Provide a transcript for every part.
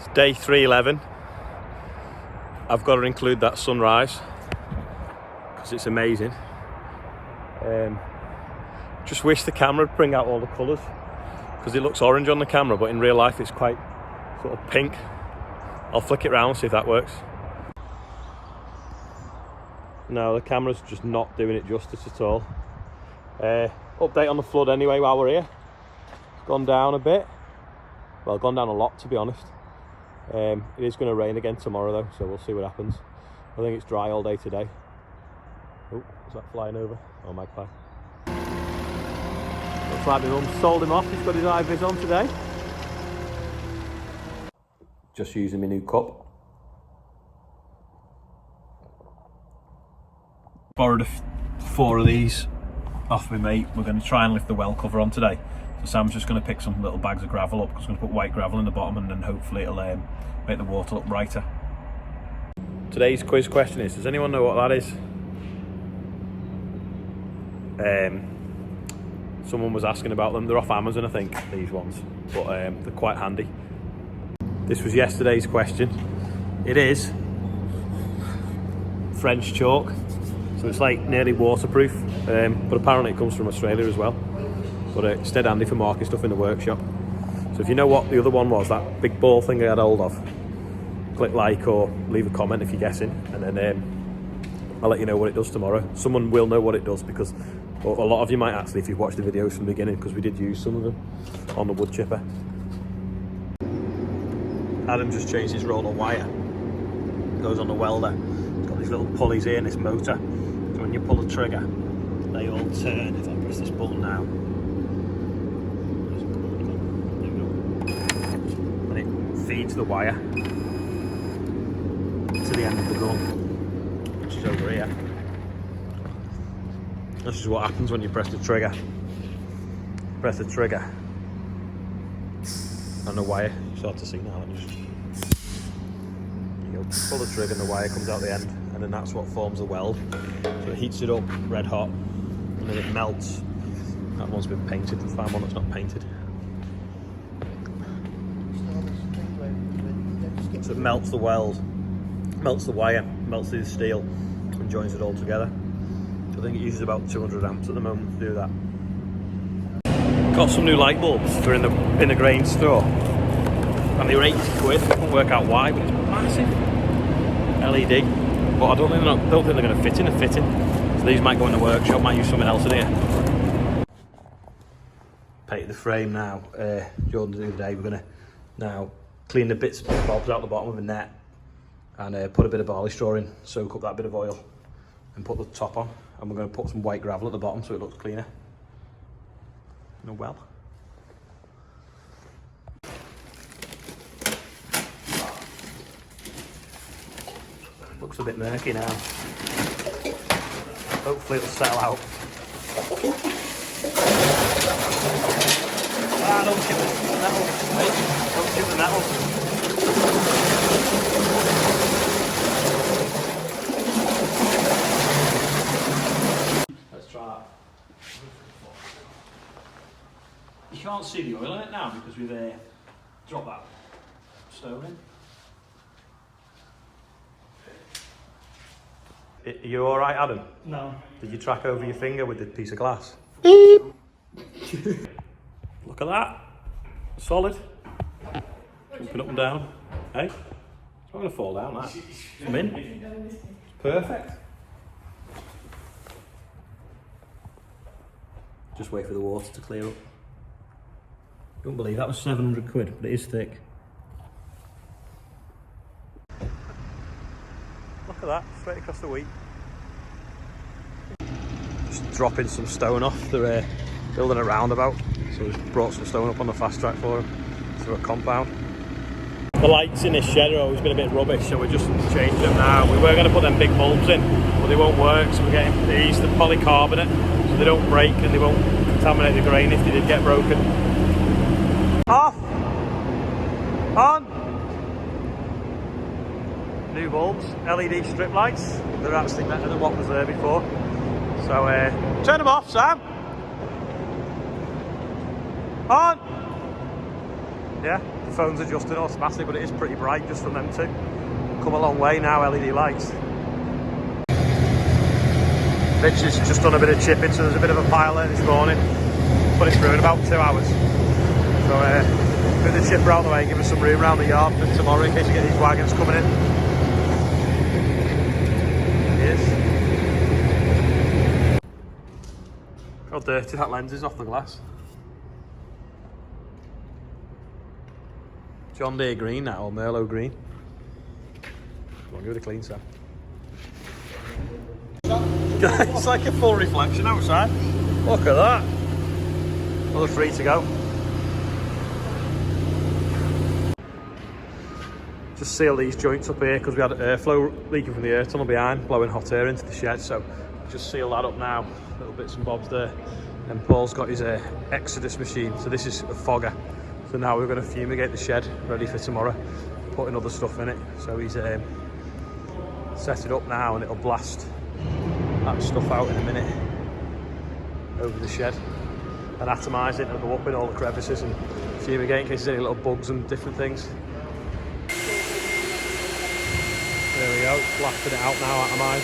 It's day 311. I've got to include that sunrise because it's amazing. Just wish the camera would bring out all the colours because it looks orange on the camera, but in real life it's quite sort of pink. I'll flick it round, see if that works. No, the camera's just not doing it justice at all. Update on the flood anyway while we're here. It's gone down a bit. Well, gone down a lot, to be honest. It is going to rain again tomorrow though, so we'll see what happens. I think it's dry all day today. Oh, is that flying over? Oh, magpie. Looks like my mum sold him off. He's got his eye-vis on today. Just using my new cup. Borrowed 4 of these off my mate. We're going to try and lift the well cover on today. So Sam's just going to pick some little bags of gravel up because I'm going to put white gravel in the bottom and then hopefully it'll make the water look brighter. Today's quiz question is, does anyone know what that is? Someone was asking about them. They're off Amazon, I think, these ones, but they're quite handy. This was yesterday's question. It is French chalk, so it's like nearly waterproof, but apparently it comes from Australia as well. But it's dead handy for marking stuff in the workshop. So if you know what the other one was, that big ball thing I had hold of, click like or leave a comment if you're guessing, and then I'll let you know what it does tomorrow. Someone will know what it does because, or a lot of you might actually if you've watched the videos from the beginning, because we did use some of them on the wood chipper. Adam just changed his roller wire. It goes on the welder. It's got these little pulleys here and this motor. So when you pull the trigger, they all turn. If I press this button now, and it feeds the wire to the end of the gun, which is over here. This is what happens when you press the trigger. Press the trigger, and the wire. It's hard to see now. You pull the trigger, and the wire comes out the end, and then that's what forms the weld. So it heats it up red hot, and then it melts. That one's been painted. The farm one that's not painted. So it melts the weld, melts the wire, melts the steel, and joins it all together. So I think it uses about 200 amps at the moment to do that. Got some new light bulbs. They're in the grain store, and they were 80 quid. I can't work out why, but it's massive. LED, but I don't think they're going to fit in a fitting. So these might go in the workshop. Might use something else in here. Painted the frame now. Jordan the other day. We're going to now clean the bits and bobs out the bottom of a net and put a bit of barley straw in, soak up that bit of oil, and put the top on. And we're going to put some white gravel at the bottom so it looks cleaner. No well. Looks a bit murky now. Hopefully it'll settle out. Ah, don't chip the metal. Wait, don't chip the metal. Let's try that. You can't see the oil in it now because we've dropped that stone in. Are you alright, Adam? No. Did you track over your finger with the piece of glass? Beep. Look at that. Solid. Jumping up and down. Hey? It's not going to fall down, that. Come in. It's perfect. Just wait for the water to clear up. Don't believe that was 700 quid, but it is thick. Look at that, straight across the wheat. Just dropping some stone off. They're building a roundabout, so we brought some stone up on the fast track for them through a compound. The lights in this shed are always been a bit rubbish, so we're just changing them now. We were going to put them big bulbs in, but they won't work, so we're getting these, the polycarbonate, so they don't break and they won't contaminate the grain if they did get broken. Off! On! New bulbs, LED strip lights. They're actually better than what was there before. So turn them off, Sam. On! Yeah, phone's adjusting automatically, but it is pretty bright just from them two. Come a long way now, LED lights. Mitch has just done a bit of chipping, so there's a bit of a pile there this morning. Put it through in about 2 hours. So move the chipper out of the way, give us some room around the yard for tomorrow in case you get these wagons coming in. Yes. How dirty that lens is off the glass. John Deere green that, or Merlot green. Come on, give it a clean, Sam. It's like a full reflection outside. Look at that. Another 3 to go. Just seal these joints up here because we had airflow leaking from the air tunnel behind, blowing hot air into the shed. So just seal that up now. Little bits and bobs there. And Paul's got his Exodus machine. So this is a fogger. So now we're going to fumigate the shed, ready for tomorrow. Putting other stuff in it. So he's set it up now, and it'll blast that stuff out in a minute over the shed and atomise it and go up in all the crevices and fumigate in case there's any little bugs and different things. There we go, it's blasting it out now, atomised.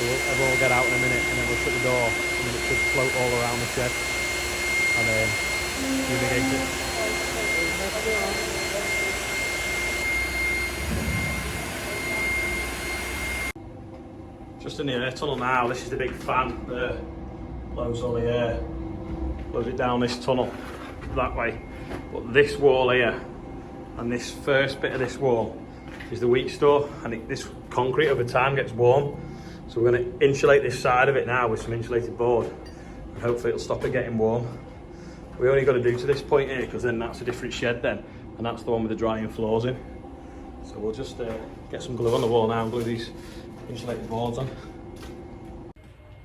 So everyone will get out in a minute and then we'll shut the door and then it should float all around the shed and fumigate it. Just in the air tunnel now, this is the big fan that blows all the air, blows it down this tunnel that way. But this wall here and this first bit of this wall is the wheat store, and this concrete over time gets warm. So we're going to insulate this side of it now with some insulated board, and hopefully it'll stop it getting warm. We only got to do to this point here because then that's a different shed then, and that's the one with the drying floors in. So we'll just get some glue on the wall now and glue these insulated boards on.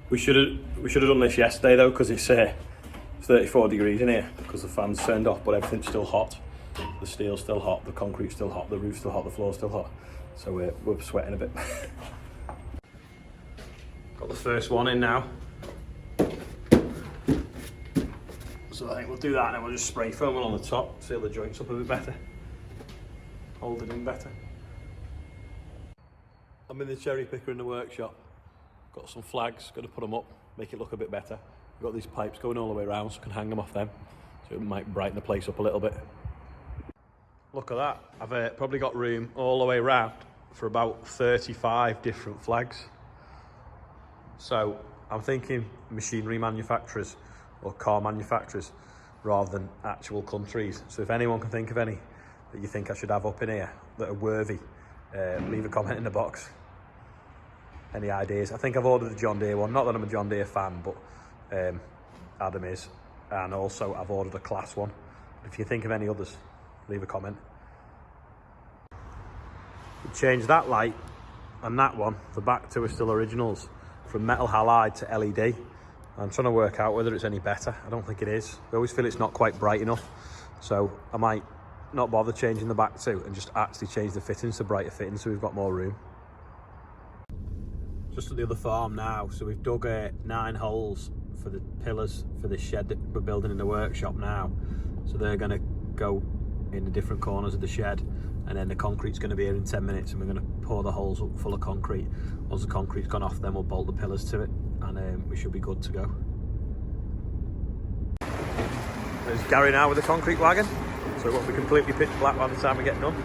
We should have done this yesterday though, because it's 34 degrees in here because the fan's turned off, but everything's still hot. The steel's still hot, the concrete's still hot, the roof's still hot, the floor's still hot. So we're sweating a bit. Got the first one in now. So I think we'll do that and then we'll just spray foam on the top, seal the joints up a bit better, hold it in better. I'm in the cherry picker in the workshop. Got some flags, got to put them up, make it look a bit better. We've got these pipes going all the way around so I can hang them off them. So it might brighten the place up a little bit. Look at that. I've probably got room all the way around for about 35 different flags. So I'm thinking machinery manufacturers or car manufacturers rather than actual countries. So if anyone can think of any that you think I should have up in here that are worthy, leave a comment in the box. Any ideas? I think I've ordered the John Deere one. Not that I'm a John Deere fan, but Adam is. And also I've ordered a Class one. If you think of any others, leave a comment. We changed that light and that one, the back two are still originals, from metal halide to LED. I'm trying to work out whether it's any better. I don't think it is. I always feel it's not quite bright enough. So I might not bother changing the back two and just actually change the fittings to brighter fittings so we've got more room. Just at the other farm now, so we've dug 9 holes for the pillars for the shed that we're building in the workshop now. So they're going to go in the different corners of the shed, and then the concrete's going to be here in 10 minutes and we're going to pour the holes up full of concrete. Once the concrete's gone off, then we'll bolt the pillars to it and we should be good to go. There's Gary now with the concrete wagon, so it won't be completely pitch black by the time we get done.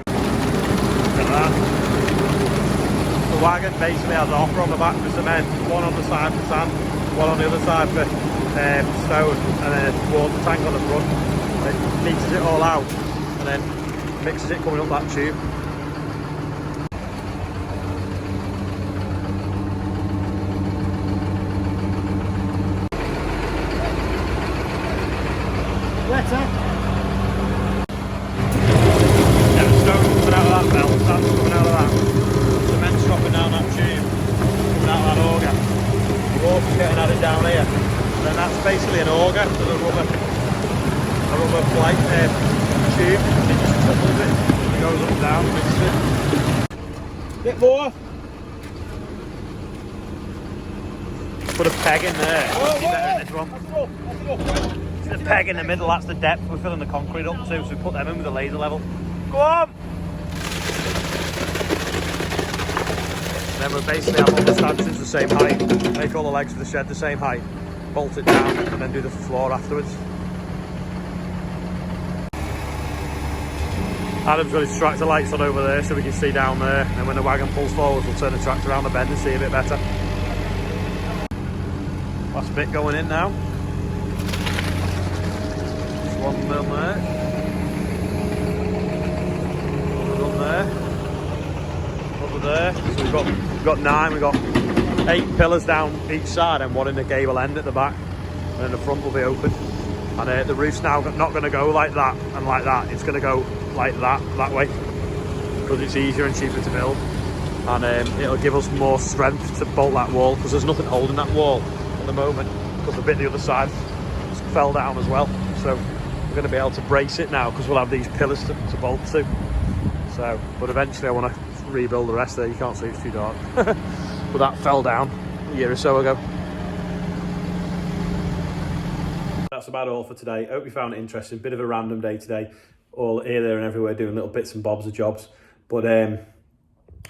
Look at that. The wagon basically has an offer on the back for cement, one on the side for sand, one on the other side for stone, and then a water tank on the front. It mixes it all out and then mixes it coming up that tube. Wetter. Yeah, the stone's coming out of that belt, that's coming out of that. Cement's dropping down that tube, coming out of that auger. The water's getting added down here. And then that's basically an auger, so a rubber plate tube. It just couples it, it goes up and down, mixes it. Bit more. Put a peg in there. Better in this one. the peg in the middle, that's the depth we're filling the concrete up to, so we put them in with a laser level. Go on! Then we'll basically have all the stanchions the same height, make all the legs for the shed the same height, bolt it down, and then do the floor afterwards. Adam's got his tractor lights on over there so we can see down there, and then when the wagon pulls forward we'll turn the tractor around the bend and see a bit better. Last bit going in now. Just one down there. One there. Over there. So we've got 9, we've got 8 pillars down each side and one in the gable end at the back. And then the front will be open. And the roof's now not going to go like that and like that. It's going to go like that way. Because it's easier and cheaper to build. And it'll give us more strength to bolt that wall, because there's nothing holding that wall at the moment, because the bit the other side fell down as well. So we're going to be able to brace it now because we'll have these pillars to bolt to. So, but eventually I want to rebuild the rest there. You can't see, it's too dark. But that fell down a year or so ago. That's about all for today. Hope you found it interesting. Bit of a random day today, all here, there and everywhere, doing little bits and bobs of jobs. But if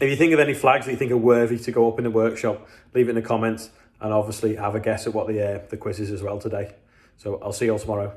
you think of any flags that you think are worthy to go up in the workshop, leave it in the comments, and obviously have a guess at what the quiz is as well today. So I'll see you all tomorrow.